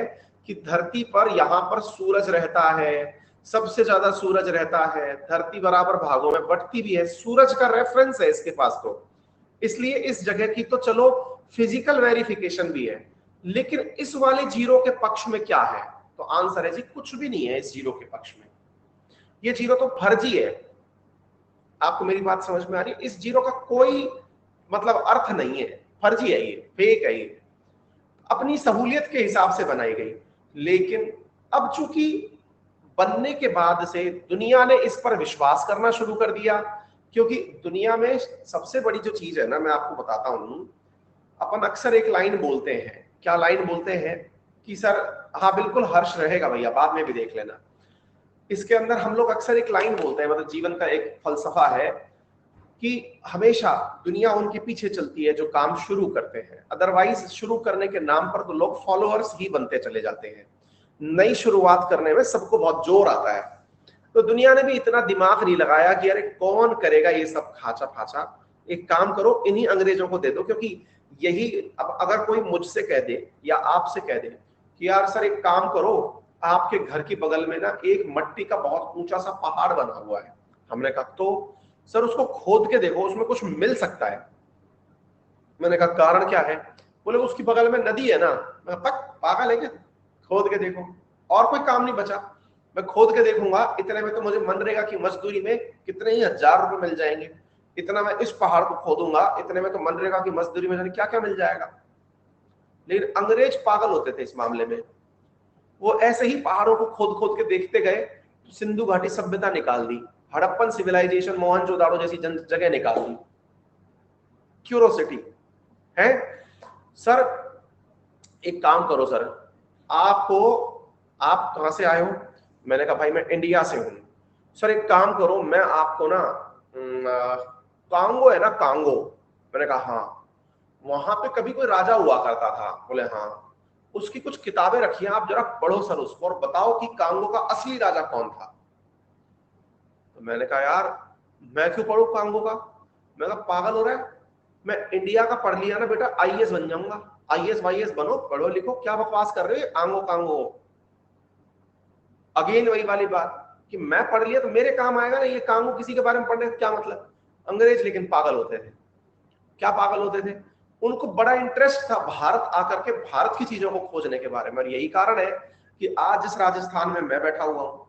Speaker 1: कि धरती पर यहां पर सूरज रहता है, सबसे ज्यादा सूरज रहता है, धरती बराबर भागों में बंटती भी है, सूरज का रेफरेंस है इसके पास, तो इसलिए इस जगह की तो चलो फिजिकल वेरिफिकेशन भी है। लेकिन इस वाले जीरो के पक्ष में क्या है, तो आंसर है जी कुछ भी नहीं है इस जीरो के पक्ष में, ये जीरो तो फर्जी है। आपको मेरी बात समझ में आ रही है, इस जीरो का कोई मतलब अर्थ नहीं है, फर्जी है, ये फेक है, ये अपनी सहूलियत के हिसाब से बनाई गई। लेकिन अब चूंकि बनने के बाद से दुनिया ने इस पर विश्वास करना शुरू कर दिया, क्योंकि दुनिया में सबसे बड़ी जो चीज है ना, मैं आपको बताता हूं, अपन अक्सर एक लाइन बोलते हैं, क्या लाइन बोलते हैं कि सर, हाँ बिल्कुल हर्ष रहेगा भैया, बाद में भी देख लेना। इसके अंदर हम लोग अक्सर एक लाइन बोलते हैं, मतलब जीवन का एक फलसफा है कि हमेशा दुनिया उनके पीछे चलती है जो काम शुरू करते हैं, अदरवाइज शुरू करने के नाम पर तो लोग फॉलोअर्स ही बनते चले जाते हैं। नई शुरुआत करने में सबको बहुत जोर आता है, तो दुनिया ने भी इतना दिमाग नहीं लगाया कि अरे कौन करेगा ये सब खाचा फाचा, एक काम करो इन्हीं अंग्रेजों को दे दो। क्योंकि यही, अब अगर कोई मुझसे कह दे या आपसे कह दे कि यार सर एक काम करो, आपके घर के बगल में ना एक मट्टी का बहुत ऊंचा सा पहाड़ बना हुआ है, हमने कहा तो सर उसको खोद के देखो, उसमें कुछ मिल सकता है। मैंने कहा कारण क्या है, बोले उसकी बगल में नदी है ना। मैं पागल है क्या, खोद के देखो, और कोई काम नहीं बचा, मैं खोद के देखूंगा, इतने में तो मुझे मनरेगा की मजदूरी में कितने ही 1000 रुपए मिल जाएंगे, इतना मैं इस पहाड़ को खोदूंगा, इतने में तो मनरेगा की मजदूरी में क्या क्या मिल जाएगा। लेकिन अंग्रेज पागल होते थे इस मामले में, वो ऐसे ही पहाड़ों को खोद खोद के देखते गए, सिंधु घाटी सभ्यता निकाल दी, हड़प्पन सिविलाइजेशन, मोहनजोदाड़ो जैसी जगह निकाल दी, क्यूरोसिटी है। सर एक काम करो सर, आपको, आप कहां से आए हो, मैंने कहा भाई मैं इंडिया से हूं। सर एक काम करो, मैं आपको ना कांगो है ना, कांगो, मैंने कहा हाँ, वहां पे कभी कोई राजा हुआ करता था, बोले हाँ, उसकी कुछ किताबें रखी हैं, आप जरा पढ़ो सर उसको और बताओ कि कांगो का असली राजा कौन था। तो मैंने कहा यार मैं क्यों पढ़ूं कांगो का, मैं कहा पागल हो रहा है, मैं इंडिया का पढ़ लिया ना बेटा, आईएएस बन जाऊंगा, आईएएस वाईएएस बनो, पढ़ो लिखो, क्या बकवास कर रहे हो आंगो कांगो। अगेन वही वाली बात कि मैं पढ़ लिया तो मेरे काम आएगा ना, ये कांगो किसी के बारे में पढ़ने का क्या मतलब। अंग्रेज लेकिन पागल होते थे, क्या पागल होते थे, उनको बड़ा इंटरेस्ट था भारत आकर के भारत की चीजों को खोजने के बारे में। और यही कारण है कि आज जिस राजस्थान में मैं बैठा हुआ हूं,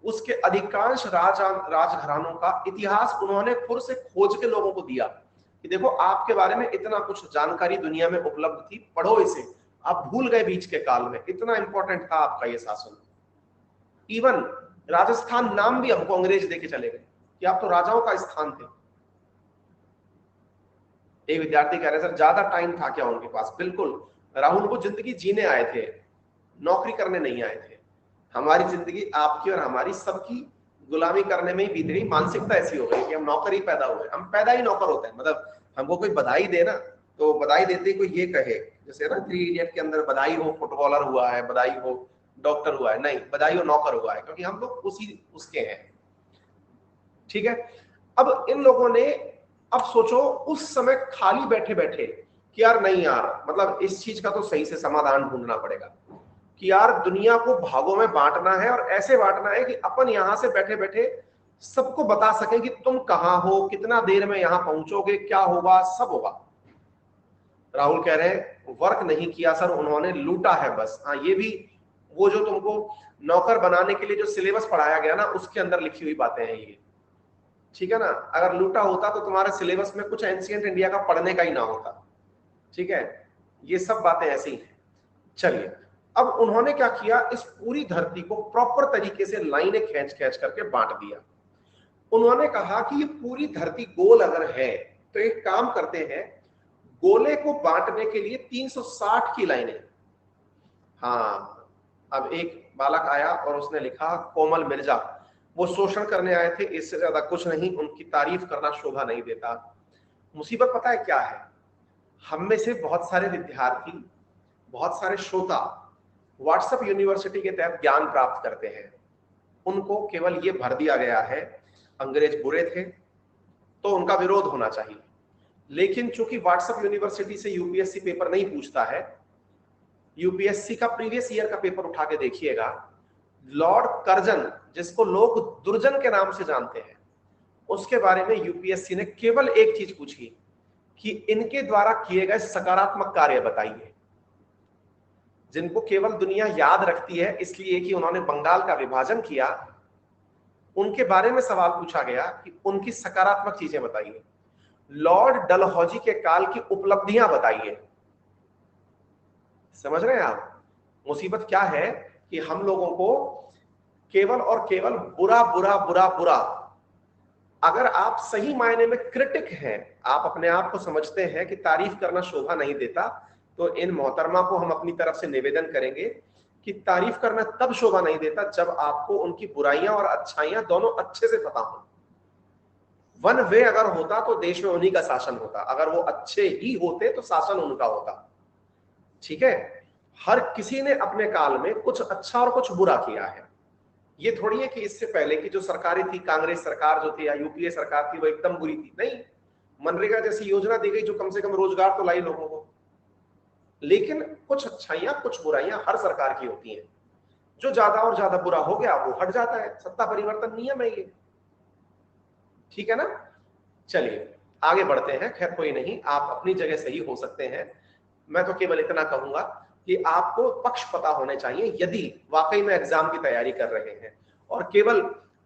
Speaker 1: उसके अधिकांश राजघरानों का इतिहास उन्होंने खुद से खोज के लोगों को दिया कि देखो आपके बारे में इतना कुछ जानकारी दुनिया में उपलब्ध थी, पढ़ो इसे, आप भूल गए बीच के काल में, इतना इंपॉर्टेंट था आपका ये शासन। इवन राजस्थान नाम भी हमको अंग्रेज देके चले गए कि आप तो राजाओं का स्थान थे। एक विद्यार्थी कह रहे सर ज्यादा टाइम था क्या उनके पास, बिल्कुल राहुल, वो जिंदगी जीने आए थे, नौकरी करने नहीं आए थे। हमारी जिंदगी, आपकी और हमारी सबकी, गुलामी करने में ही बीत गई, मानसिकता ऐसी हो गई कि हम नौकर ही पैदा हुए, हम पैदा ही नौकर होते हैं, मतलब हमको कोई बधाई दे ना, तो बधाई देते ही कोई ये कहे, जैसे ना 3 इडियट के अंदर, बधाई हो फुटबॉलर हुआ है, बधाई हो डॉक्टर हुआ है, नहीं, बधाई हो नौकर हुआ है, क्योंकि हम लोग उसी उसके हैं। ठीक है। अब इन लोगों ने, अब सोचो उस समय खाली बैठे बैठे कि यार नहीं यार, मतलब इस चीज का तो सही से समाधान ढूंढना पड़ेगा कि यार दुनिया को भागों में बांटना है, और ऐसे बांटना है कि अपन यहां से बैठे बैठे सबको बता सकें कि तुम कहां हो, कितना देर में यहां पहुंचोगे, क्या होगा, सब होगा। राहुल कह रहे हैं वर्क नहीं किया सर, उन्होंने लूटा है बस। हाँ, ये भी वो जो तुमको नौकर बनाने के लिए जो सिलेबस पढ़ाया गया ना, उसके अंदर लिखी हुई बातें हैं ये। ठीक है ना, अगर लूटा होता तो तुम्हारे सिलेबस में कुछ एंशिएंट इंडिया का पढ़ने का ही ना होता। ठीक है, ये सब बातें ऐसी ही हैं। चलिए, अब उन्होंने क्या किया, इस पूरी धरती को प्रॉपर तरीके से लाइनें खींच खींच करके बांट दिया। उन्होंने कहा कि ये पूरी धरती गोल अगर है तो एक काम करते हैं, गोले को बांटने के लिए 360 की लाइनें। हाँ, अब एक बालक आया और उसने लिखा कोमल मिर्जा, वो शोषण करने आए थे, इससे ज्यादा कुछ नहीं, उनकी तारीफ करना शोभा नहीं देता। मुसीबत पता है क्या है, हम में से बहुत सारे विद्यार्थी, बहुत सारे श्रोता व्हाट्सएप यूनिवर्सिटी के तहत ज्ञान प्राप्त करते हैं, उनको केवल ये भर दिया गया है अंग्रेज बुरे थे तो उनका विरोध होना चाहिए। लेकिन चूंकि व्हाट्सएप यूनिवर्सिटी से यूपीएससी पेपर नहीं पूछता है, यूपीएससी का प्रीवियस ईयर का पेपर उठा के देखिएगा, लॉर्ड कर्जन, जिसको लोग दुर्जन के नाम से जानते हैं, उसके बारे में यूपीएससी ने केवल एक चीज पूछी कि इनके द्वारा किए गए सकारात्मक कार्य बताइए। जिनको केवल दुनिया याद रखती है इसलिए कि उन्होंने बंगाल का विभाजन किया, उनके बारे में सवाल पूछा गया कि उनकी सकारात्मक चीजें बताइए। लॉर्ड डलहौजी के काल की उपलब्धियां बताइए। समझ रहे हैं आप मुसीबत क्या है, कि हम लोगों को केवल और केवल बुरा बुरा बुरा बुरा, अगर आप सही मायने में क्रिटिक हैं, आप अपने आप को समझते हैं कि तारीफ करना शोभा नहीं देता, तो इन मोहतरमा को हम अपनी तरफ से निवेदन करेंगे कि तारीफ करना तब शोभा नहीं देता जब आपको उनकी बुराइयां और अच्छाइयां दोनों अच्छे से पता हो। वन वे अगर होता तो देश में उन्हीं का शासन होता, अगर वो अच्छे ही होते तो शासन उनका होता। ठीक है, हर किसी ने अपने काल में कुछ अच्छा और कुछ बुरा किया है। ये थोड़ी है कि इससे पहले की जो सरकारें थी, कांग्रेस सरकार जो थी या यूपीए सरकार थी, वो एकदम बुरी थी, नहीं। मनरेगा जैसी योजना दी गई जो कम से कम रोजगार तो लाई लोगों को। लेकिन कुछ अच्छाइयां कुछ बुराइयां हर सरकार की होती हैं, जो ज्यादा और ज्यादा बुरा हो गया वो हट जाता है, सत्ता परिवर्तन नियम है ये। ठीक है ना, चलिए आगे बढ़ते हैं। खैर कोई नहीं, आप अपनी जगह सही हो सकते हैं, मैं तो केवल इतना कहूंगा कि आपको पक्ष पता होने चाहिए यदि वाकई में एग्जाम की तैयारी कर रहे हैं, और केवल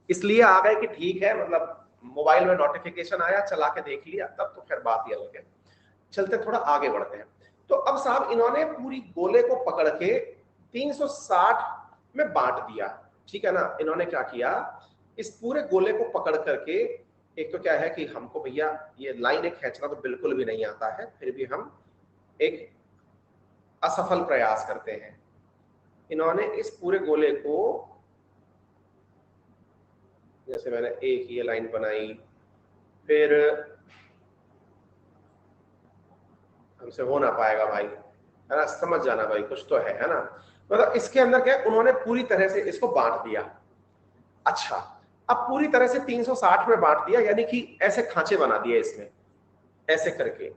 Speaker 1: इसलिए आ गए कि ठीक है, मतलब मोबाइल में नोटिफिकेशन आया चला के देख लिया, तब तो फिर बात ही अलग है। चलते थोड़ा आगे बढ़ते हैं। तो अब साहब इन्होंने पूरी गोले को पकड़ के 360 में बांट दिया। ठीक है ना, इन्होंने क्या किया, इस पूरे गोले को पकड़ करके, एक तो क्या है कि हमको भैया ये लाइन खींचना तो बिल्कुल भी नहीं आता है, फिर भी हम एक असफल प्रयास करते हैं। इन्होंने इस पूरे गोले को, जैसे मैंने एक ये लाइन बनाई, फिर हमसे हो ना पाएगा भाई, है ना, समझ जाना भाई, कुछ तो है ना। मतलब इसके अंदर क्या है, उन्होंने पूरी तरह से इसको बांट दिया। अच्छा, अब पूरी तरह से 360 में बांट दिया, यानी कि ऐसे खांचे बना दिए इसमें, ऐसे करके,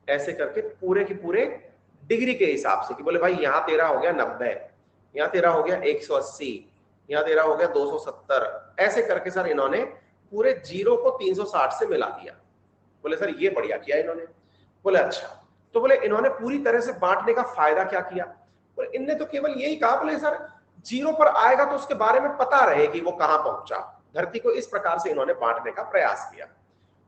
Speaker 1: ऐसे करके पूरे के पूरे डिग्री के हिसाब से, कि बोले भाई यहां तेरा हो गया 90, यहां तेरा हो गया 180, यहां तेरा हो गया 270, ऐसे करके सर इन्होंने पूरे जीरो को 360 से मिला दिया। बोले सर ये बढ़िया किया इन्होंने। बोले अच्छा, तो बोले इन्होंने पूरी तरह से बांटने का फायदा क्या किया। बोले इनने तो केवल यही कहा, बोले सर जीरो पर आएगा तो उसके बारे में पता रहे कि वो कहां पहुंचा। धरती को इस प्रकार से इन्होंने बांटने का प्रयास किया।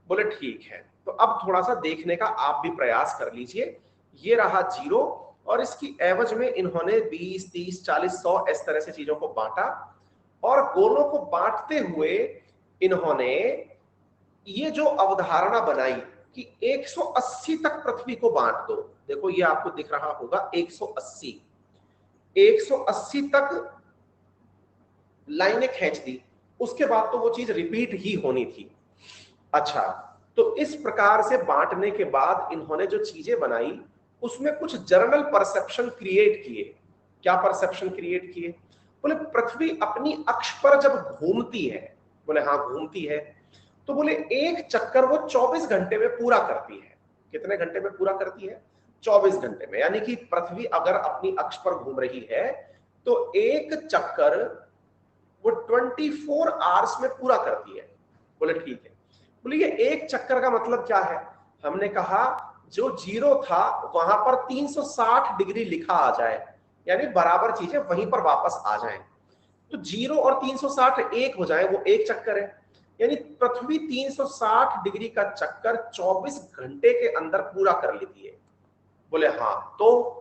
Speaker 1: बोले ठीक है, तो अब थोड़ा सा देखने का आप भी प्रयास कर लीजिए। ये रहा जीरो, और इसकी एवज में इन्होंने 20, 30, 40, 100 इस तरह से चीजों को बांटा, और गोलों को बांटते हुए इन्होंने ये जो अवधारणा बनाई कि 180 तक पृथ्वी को बांट दो। देखो ये आपको दिख रहा होगा 180, 180 तक लाइनें खींच दी, उसके बाद तो वो चीज रिपीट ही होनी थी। अच्छा, तो इस प्रकार से बांटने के बाद इन्होंने जो चीजें बनाई उसमें कुछ जर्नल परसेप्शन क्रिएट किए। क्या परसेप्शन क्रिएट किए? बोले पृथ्वी अपनी अक्ष पर जब घूमती है, बोले हाँ घूमती है, तो बोले एक चक्कर वो 24 घंटे में पूरा करती है। कितने घंटे में पूरा करती है? 24 घंटे में। यानी कि पृथ्वी अगर अपनी अक्ष पर घूम रही है तो एक चक्कर वो 24 आवर्स में पूरा करती है। बोले ठीक है। बोले ये एक चक्कर का मतलब क्या है? हमने कहा जो जीरो था वहां पर 360 डिग्री लिखा आ जाए, यानी बराबर चीजें वहीं पर वापस आ जाएं। तो जीरो और 360 एक हो जाए, वो एक चक्कर है। यानी पृथ्वी 360 डिग्री का चक्कर 24 घंटे के अंदर पूरा कर लेती है। बोले हाँ, तो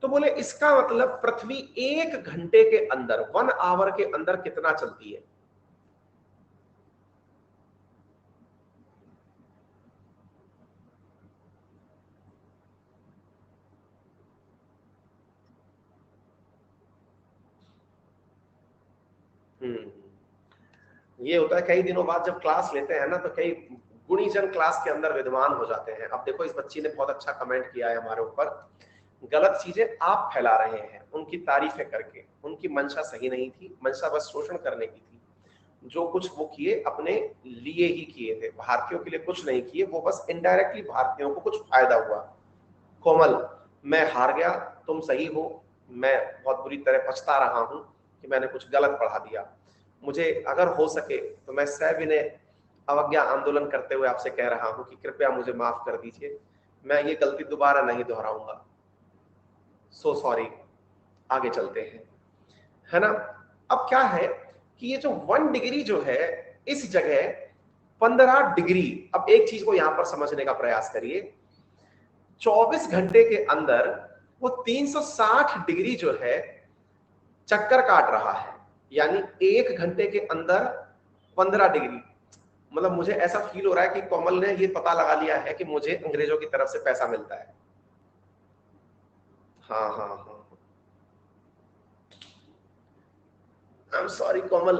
Speaker 1: बोले इसका मतलब पृथ्वी एक घंटे के अंदर, 1 आवर के अंदर कितना चलती है? ये होता है कई दिनों बाद जब क्लास लेते हैं ना, तो कई गुणीजन क्लास के अंदर विद्वान हो जाते हैं। अब देखो इस बच्ची ने बहुत अच्छा कमेंट किया है हमारे ऊपर। गलत चीजें आप फैला रहे हैं उनकी तारीफें करके। उनकी मंशा सही नहीं थी, मंशा बस शोषण करने की थी। जो कुछ वो किए अपने लिए ही किए थे, भारतीयों के लिए कुछ नहीं किए। वो बस इनडायरेक्टली भारतीयों को कुछ फायदा हुआ। कोमल, मैं हार गया, तुम सही हो। मैं बहुत बुरी तरह पछता रहा हूं कि मैंने कुछ गलत पढ़ा दिया। मुझे अगर हो सके तो मैं सविनय अवज्ञा आंदोलन करते हुए आपसे कह रहा हूं कि कृपया मुझे माफ कर दीजिए, मैं ये गलती दोबारा नहीं दोहराऊंगा। So sorry. आगे चलते हैं, है ना। अब क्या है कि ये जो 1 डिग्री जो है, इस जगह 15 डिग्री। अब एक चीज को यहां पर समझने का प्रयास करिए। 24 घंटे के अंदर वो 360 डिग्री जो है चक्कर काट रहा है। यानी एक घंटे के अंदर 15 डिग्री। मतलब मुझे ऐसा फील हो रहा है कि कोमल ने ये पता लगा लिया है कि मुझे अंग्रेजों की तरफ से पैसा मिलता है। हाँ हाँ हाँ, आई एम सॉरी कोमल,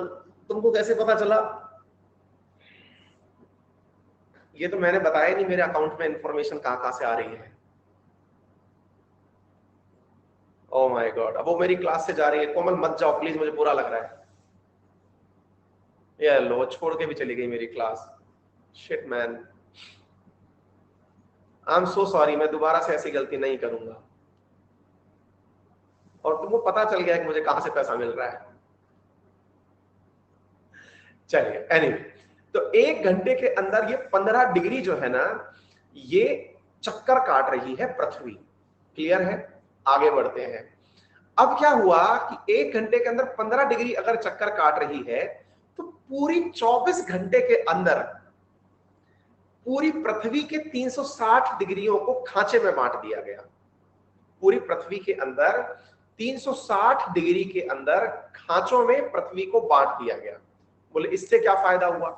Speaker 1: तुमको कैसे पता चला? ये तो मैंने बताया नहीं मेरे अकाउंट में इंफॉर्मेशन कहां कहां से आ रही है। ओह माय गॉड, अब वो मेरी क्लास से जा रही है। कोमल मत जाओ प्लीज, मुझे बुरा लग रहा है। ये लो, छोड़ के भी चली गई मेरी class. Shit man, I am so sorry. मैं दोबारा से ऐसी गलती नहीं करूंगा। और तुमको पता चल गया कि मुझे कहां से पैसा मिल रहा है। चलिए एनीवे, तो एक घंटे के अंदर ये 15 डिग्री जो है ना, ये चक्कर काट रही है पृथ्वी। क्लियर है? आगे बढ़ते हैं। अब क्या हुआ कि एक घंटे के अंदर 15 डिग्री अगर चक्कर काट रही है, तो पूरी 24 घंटे के अंदर पूरी पृथ्वी के 360 डिग्रियों को खांचे में बांट दिया गया। पूरी पृथ्वी के अंदर 360 डिग्री के अंदर खांचों में पृथ्वी को बांट दिया गया। बोले इससे क्या फायदा हुआ?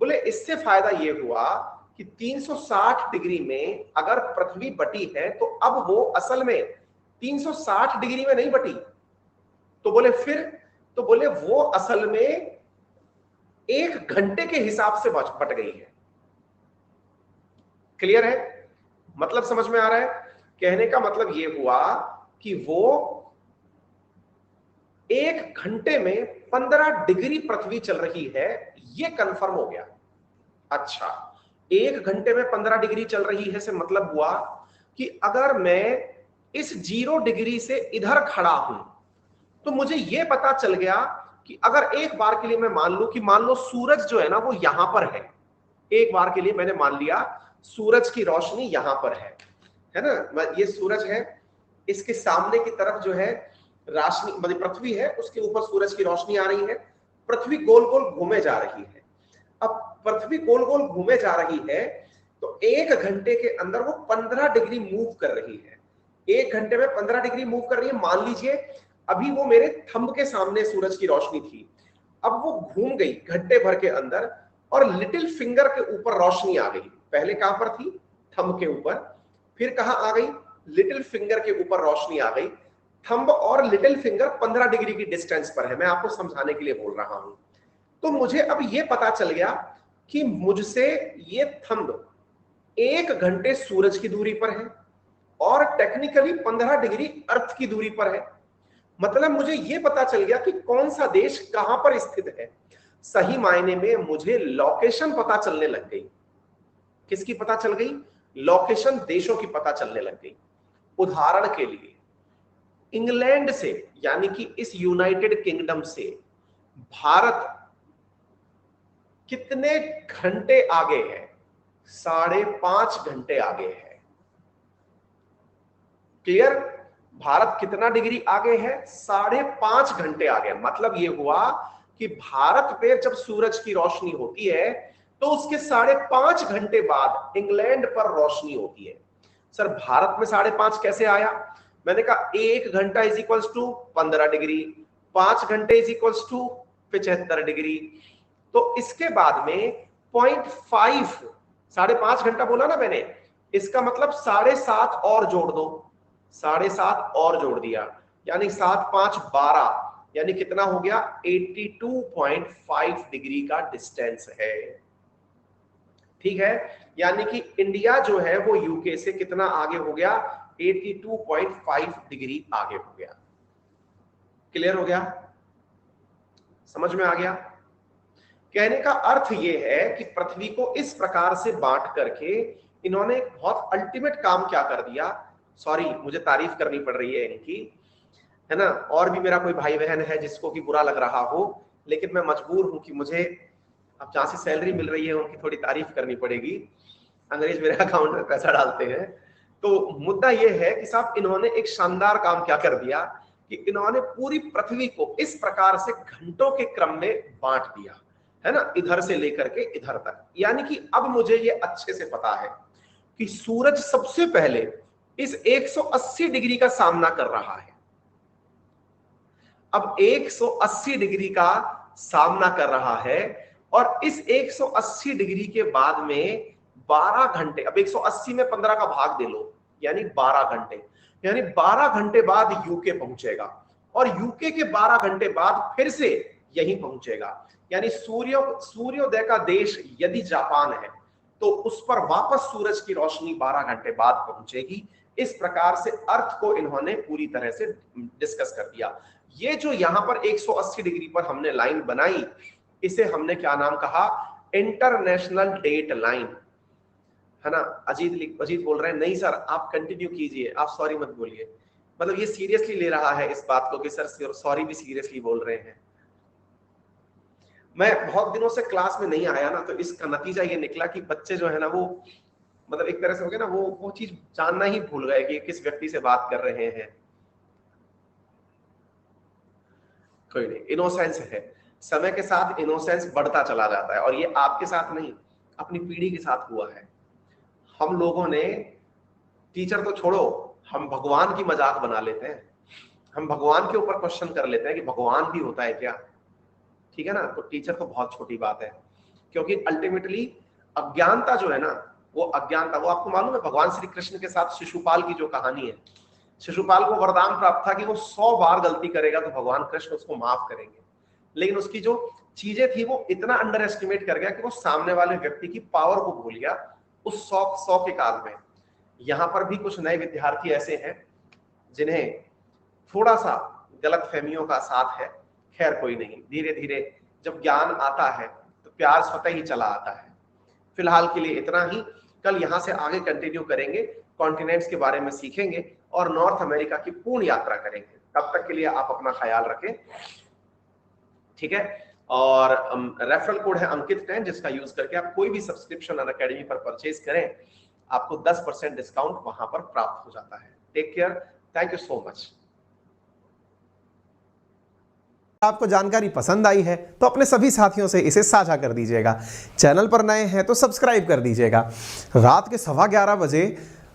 Speaker 1: बोले इससे फायदा ये हुआ कि 360 डिग्री में अगर पृथ्वी बटी है तो अब वो असल में 360 डिग्री में नहीं बटी। तो बोले फिर, तो बोले वो असल में एक घंटे के हिसाब से बट गई है। क्लियर है? मतलब समझ में आ रहा है? कहने का मतलब ये हुआ कि वो एक घंटे में 15 डिग्री पृथ्वी चल रही है, ये कंफर्म हो गया। अच्छा, एक घंटे में 15 डिग्री चल रही है से मतलब हुआ कि अगर मैं इस 0 डिग्री से इधर खड़ा हूं तो मुझे यह पता चल गया कि अगर एक बार के लिए मैं मान लूं कि मान लो सूरज जो है ना वो यहां पर है। एक बार के लिए मैंने मान लिया सूरज की रोशनी यहां पर है ना। ये सूरज है, इसके सामने की तरफ जो है रोशनी मतलब पृथ्वी है, उसके ऊपर सूरज की रोशनी आ रही है। पृथ्वी गोल गोल घूमे जा रही है। अब पृथ्वी गोल गोल घूमे जा रही है तो एक घंटे के अंदर वो 15 डिग्री मूव कर रही है। एक घंटे में 15 डिग्री मूव कर रही है। मान लीजिए अभी वो मेरे थंब के सामने सूरज की रोशनी थी, अब वो घूम गई घंटे भर के अंदर और लिटिल फिंगर के ऊपर रोशनी आ गई। पहले कहां पर थी? थंब के ऊपर। फिर कहां आ गई? लिटिल फिंगर के ऊपर रोशनी आ गई। थंब और लिटिल फिंगर 15 डिग्री की डिस्टेंस पर है। मैं आपको समझाने के लिए बोल रहा हूं। तो मुझे अब यह पता चल गया कि मुझसे ये थंब 1 घंटे सूरज की दूरी पर है और टेक्निकली 15 डिग्री अर्थ की दूरी पर है। मतलब मुझे ये पता चल गया कि कौन सा देश कहां पर स्थित है। सही मायने में मुझे लोकेशन पता चलने लग गई। किसकी पता चल गई? लोकेशन देशों की पता चलने लग गई। उदाहरण के लिए इंग्लैंड से, यानी कि इस यूनाइटेड किंगडम से भारत कितने घंटे आगे है? 5.5 घंटे आगे है। क्लियर? भारत कितना डिग्री आगे है? 5.5 घंटे आगे। मतलब यह हुआ कि भारत पे जब सूरज की रोशनी होती है तो उसके 5.5 घंटे बाद इंग्लैंड पर रोशनी होती है। सर भारत में 5.5 कैसे आया? मैंने कहा 1 घंटा इज इक्वल्स टू 15 डिग्री, 5 घंटे इज इक्वल्स टू 75 डिग्री। तो इसके बाद में 0.5, 5.5 घंटा बोला ना मैंने, इसका मतलब 7.5 और जोड़ दो, 7.5 और जोड़ दिया, यानी 7 5 12, यानी कितना हो गया? 82.5 डिग्री का डिस्टेंस है। ठीक है, यानी कि इंडिया जो है वो यूके से कितना आगे हो गया? 82.5 डिग्री आगे हो गया। क्लियर हो गया? समझ में आ गया? कहने का अर्थ यह है कि पृथ्वी को इस प्रकार से बांट करके इन्होंने एक बहुत अल्टीमेट काम क्या कर दिया। सॉरी, मुझे तारीफ करनी पड़ रही है इनकी, है ना। और भी मेरा कोई भाई बहन है जिसको कि बुरा लग रहा हो, लेकिन मैं मजबूर हूं कि मुझे अब जहां से सैलरी मिल रही है उनकी थोड़ी तारीफ करनी पड़ेगी। अंग्रेज मेरे अकाउंट में पैसा डालते हैं। तो मुद्दा यह है कि साहब इन्होंने एक शानदार काम क्या कर दिया कि इन्होंने पूरी पृथ्वी को इस प्रकार से घंटों के क्रम में बांट दिया, है ना, इधर से लेकर के इधर तक। यानी कि अब मुझे ये अच्छे से पता है कि सूरज सबसे पहले इस 180 डिग्री का सामना कर रहा है। अब 180 डिग्री का सामना कर रहा है और इस 180 डिग्री के बाद में 12 घंटे, अब 180 में 15 का भाग दे लो, यानी 12 घंटे, यानी 12 घंटे बाद यूके पहुंचेगा और यूके के 12 घंटे बाद फिर से यहीं पहुंचेगा। यानी सूर्योदय का देश यदि जापान है तो उस पर वापस सूरज की रोशनी 12 घंटे बाद पहुंचेगी। इस प्रकार से अर्थ को इन्होंने पूरी तरह से डिस्कस कर दिया। ये जो यहां पर 180 डिग्री पर हमने लाइन बनाई, इसे हमने क्या नाम कहा? इंटरनेशनल डेट लाइन, है ना। अजीत बोल रहे हैं नहीं सर आप कंटिन्यू कीजिए, आप सॉरी मत बोलिए। मतलब ये सीरियसली ले रहा है इस बात को कि सर सॉरी भी सीरियसली बोल रहे हैं। मैं बहुत दिनों से क्लास में नहीं आया ना, तो इसका नतीजा ये निकला कि बच्चे जो है ना वो मतलब एक तरह से हो गया ना, वो चीज जानना ही भूल गए कि किस व्यक्ति से बात कर रहे हैं। कोई नहीं, इनोसेंस है, समय के साथ इनोसेंस बढ़ता चला जाता है और ये आपके साथ नहीं अपनी पीढ़ी के साथ हुआ है। हम लोगों ने, टीचर तो छोड़ो, हम भगवान की मजाक बना लेते हैं, हम भगवान के ऊपर क्वेश्चन कर लेते हैं कि भगवान भी होता है क्या। ठीक है ना। तो टीचर तो बहुत छोटी बात है, क्योंकि अल्टीमेटली अज्ञानता जो है ना, वो अज्ञानता, वो आपको मालूम है भगवान श्री कृष्ण के साथ शिशुपाल की जो कहानी है, शिशुपाल को वरदान प्राप्त था कि वो 100 बार गलती करेगा तो भगवान कृष्ण उसको माफ करेंगे, लेकिन उसकी जो चीजें थी वो इतना अंडर एस्टिमेट कर गया कि वो सामने वाले व्यक्ति की पावर को भूल गया उस 100 के काल में। यहां पर भी कुछ नए विद्यार्थी ऐसे हैं जिन्हें थोड़ा सा गलत फहमियों का साथ है। खैर कोई नहीं, धीरे धीरे जब ज्ञान आता है तो प्यार स्वतः ही चला आता है। फिलहाल के लिए इतना ही, कल यहां से आगे कंटिन्यू करेंगे, कॉन्टिनेंट्स के बारे में सीखेंगे और नॉर्थ अमेरिका की पूर्ण यात्रा करेंगे। तब तक के लिए आप अपना ख्याल रखें, ठीक है। और रेफरल कोड है अंकित 10, जिसका यूज करके आप कोई भी सब्सक्रिप्शन अनअकैडमी पर परचेज करें, आपको 10% डिस्काउंट वहां पर प्राप्त हो जाता है। Take care, thank you so much.
Speaker 2: आपको जानकारी पसंद आई है तो अपने सभी साथियों से इसे साझा कर दीजिएगा। चैनल पर नए हैं तो सब्सक्राइब कर दीजिएगा। रात के 11:15 बजे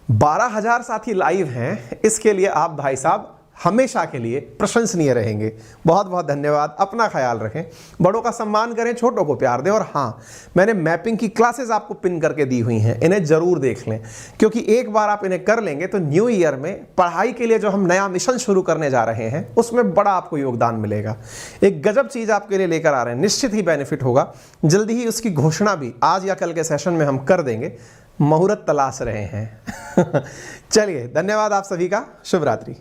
Speaker 2: 12,000 साथी लाइव हैं, इसके लिए आप भाई साहब हमेशा के लिए प्रशंसनीय रहेंगे। बहुत बहुत धन्यवाद। अपना ख्याल रखें, बड़ों का सम्मान करें, छोटों को प्यार दें। और हाँ, मैंने मैपिंग की क्लासेस आपको पिन करके दी हुई हैं, इन्हें जरूर देख लें, क्योंकि एक बार आप इन्हें कर लेंगे तो न्यू ईयर में पढ़ाई के लिए जो हम नया मिशन शुरू करने जा रहे हैं उसमें बड़ा आपको योगदान मिलेगा। एक गजब चीज़ आपके लिए लेकर आ रहे हैं, निश्चित ही बेनिफिट होगा। जल्दी ही उसकी घोषणा भी आज या कल के सेशन में हम कर देंगे। मुहूर्त तलाश रहे हैं। चलिए, धन्यवाद आप सभी का। शुभ रात्रि।